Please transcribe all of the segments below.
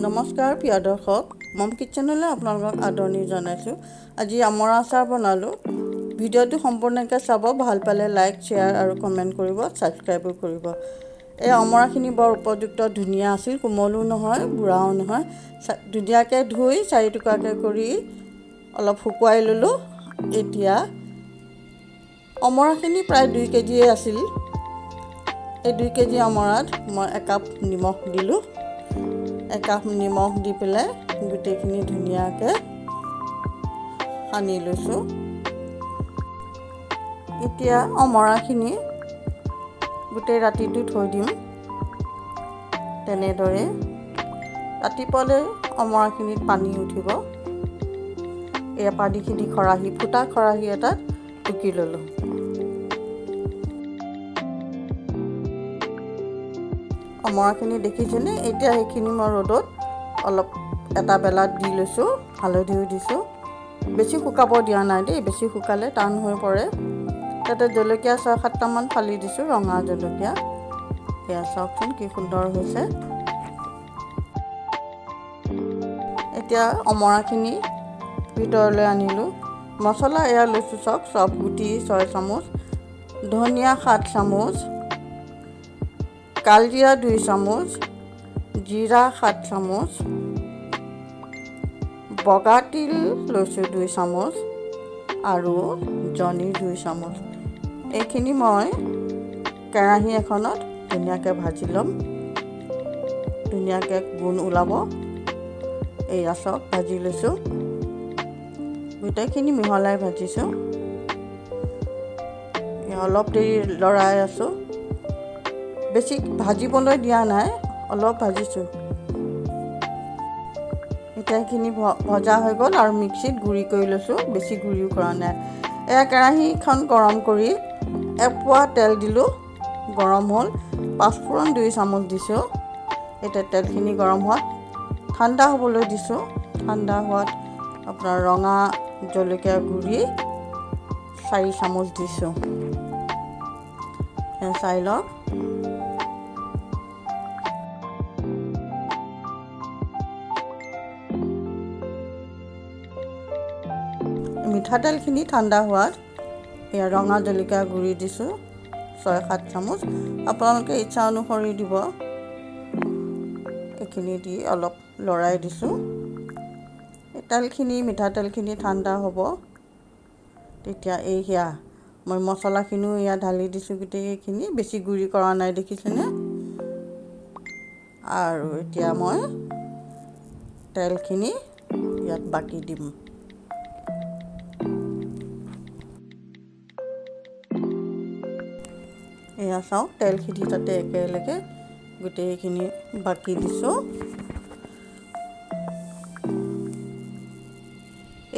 নমস্কাৰ প্ৰিয় দৰ্শক, মম কিটচেনলৈ আপোনালোকক আদৰণি জনাইছোঁ। আজি আমৰ আচাৰ বনালোঁ। ভিডিঅ'টো সম্পূৰ্ণকৈ চাব, ভাল পালে লাইক, শ্বেয়াৰ আৰু কমেণ্ট কৰিব, ছাবস্ক্ৰাইবো কৰিব। এই অমৰাখিনি বৰ উপযুক্ত ধুনীয়া আছিল, কোমলো নহয় বুঢ়াও নহয়। ধুনীয়াকৈ ধুই 4 টুকুৰাকৈ কৰি অলপ শুকুৱাই ল'লোঁ। এতিয়া অমৰাখিনি প্ৰায় 2 কেজিয়ে আছিল। এই 2 কেজি অমৰাত মই 1 কাপ নিমখ দিলোঁ। 1 কাপ নিমখ দি পেলাই গোটেইখিনি ধুনীয়াকৈ সানি লৈছোঁ। এতিয়া অমৰাখিনি গোটেই ৰাতিটো থৈ দিম। তেনেদৰে ৰাতিপুৱালৈ অমৰাখিনিত পানী উঠিব। এয়া পানীখিনি ফুটা খৰাহি এটাত টুকি ল'লোঁ। অমৰাখিনি দেখিছেনে? এতিয়া সেইখিনি মই ৰ'দত অলপ এটা বেলাত দি লৈছোঁ। হালধিও দিছোঁ। বেছি শুকাব দিয়া নাই দেই, বেছি শুকালে টান হৈ পৰে। তাতে জলকীয়া 6-7টামান ফালি দিছোঁ, ৰঙা জলকীয়া। এয়া চাওকচোন কি সুন্দৰ হৈছে। এতিয়া অমৰাখিনি ভিতৰলৈ আনিলোঁ। মছলা এয়া লৈছোঁ চাওক, চব গুটি 6 চামুচ, ধনিয়া 7 চামুচ, কালজিৰা 2 চামুচ, জিৰা 7 চামুচ, বগা তিল লৈছোঁ 2 চামুচ আৰু জনি 2 চামুচ। এইখিনি মই কেৰাহী এখনত ধুনীয়াকৈ ভাজি ল'ম। ধুনীয়াকৈ গোন্ধ ওলাব। এয়া চাওক ভাজি লৈছোঁ। গোটেইখিনি মিহলাই ভাজিছোঁ। অলপ দেৰি লৰাই আছোঁ। বেছি ভাজিবলৈ দিয়া নাই, অলপ ভাজিছোঁ। এতিয়া এইখিনি ভজা হৈ গ'ল আৰু মিক্সিত গুড়ি কৰি লৈছোঁ। বেছি গুড়িও কৰা নাই। এয়া কেৰাহীখন গৰম কৰি 1 পোৱা তেল দিলোঁ। গৰম হ'ল। 5 ফোৰণ 2 চামুচ দিছোঁ। এতিয়া তেলখিনি গৰম হোৱাত ঠাণ্ডা হ'বলৈ দিছোঁ। ঠাণ্ডা হোৱাত আপোনাৰ ৰঙা জলকীয়া গুড়ি 4 চামুচ দিছোঁ। চাই লওক। মিঠাতেলখিনি ঠাণ্ডা হোৱাত এয়া ৰঙা জলকীয়া গুড়ি দিছোঁ 6-7 চামুচ। আপোনালোকে ইচ্ছা অনুসৰি দিব। এইখিনি দি অলপ লৰাই দিছোঁ। মিঠাতেলখিনি ঠাণ্ডা হ'ব। তেতিয়া সেয়া মই মছলাখিনিও ইয়াত ঢালি দিছোঁ। গোটেইখিনি বেছি গুড়ি কৰা নাই, দেখিছেনে? আৰু এতিয়া মই তেলখিনি ইয়াত বাকি দিম। এয়া চাওক, তেলখিনি তাতে একেলগে গোটেইখিনি বাকি দিছোঁ।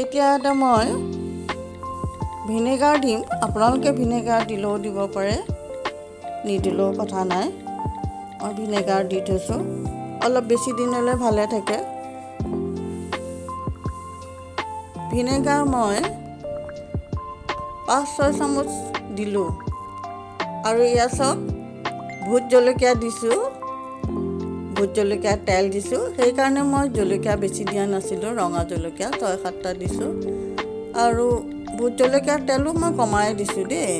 এতিয়া এটা মই ভিনেগাৰ দিম। আপোনালোকে ভিনেগাৰ দিলেও দিব পাৰে, নিদিলেও কথা নাই। মই ভিনেগাৰ দি থৈছোঁ। অলপ বেছি দিনলৈ ভালে থাকে। ভিনেগাৰ মই 5-6 চামুচ দিলোঁ। আৰু এয়া চাওক, ভোট জলকীয়া দিছোঁ। ভোট জলকীয়া তেল দিছোঁ। সেইকাৰণে মই জলকীয়া বেছি দিয়া নাছিলোঁ। ৰঙা জলকীয়া 6-7টা দিছোঁ। আৰু ভোট জলকীয়াৰ তেলো মই কমাই দিছোঁ দেই,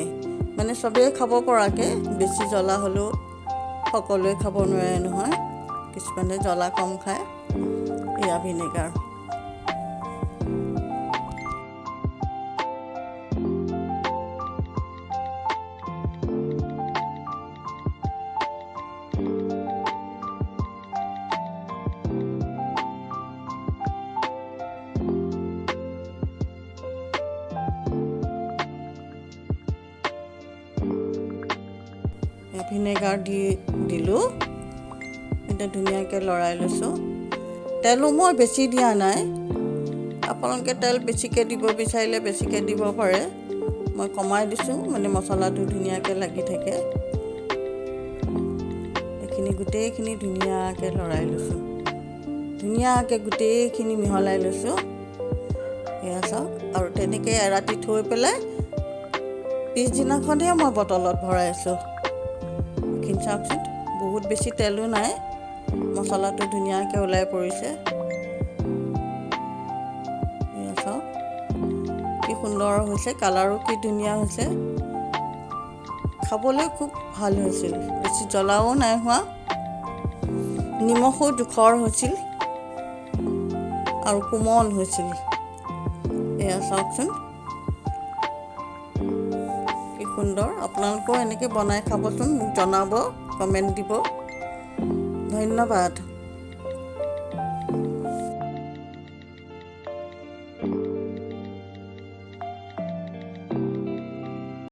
মানে চবেই খাব পৰাকৈ। বেছি জ্বলা হ'লেও সকলোৱে খাব নোৱাৰে নহয়, কিছুমানে জ্বলা কম খায়। এয়া ভিনেগাৰ। ভিনেগাৰ দিলোঁ। এতিয়া ধুনীয়াকৈ লৰাই লৈছোঁ। তেলো মই বেছি দিয়া নাই। আপোনালোকে তেল বেছিকৈ দিব বিচাৰিলে বেছিকৈ দিব পাৰে। মই কমাই দিছোঁ, মানে মছলাটো ধুনীয়াকৈ লাগি থাকে। এইখিনি গোটেইখিনি ধুনীয়াকৈ লৰাই লৈছোঁ। ধুনীয়াকৈ গোটেইখিনি মিহলাই লৈছোঁ। এয়া চাওক। আৰু তেনেকৈ এৰাতি থৈ পেলাই পিছদিনাখনহে মই বটলত ভৰাইছোঁ। চাওকচোন, বহুত বেছি তেলো নাই, মছলাটো ধুনীয়াকৈ ওলাই পৰিছে। এয়া চাওক কি সুন্দৰ হৈছে, কালাৰো কি ধুনীয়া হৈছে, খাবলৈ খুব ভাল হৈছিল, বেছি জ্বলাও নাই হোৱা, নিমখো জোখৰ হৈছিল আৰু কোমল হৈছিল। এয়া চাওকচোন কি সুন্দৰ। আপোনালোকেও এনেকৈ বনাই খাবচোন, মোক জনাব, কমেণ্ট দিব। ধন্যবাদ।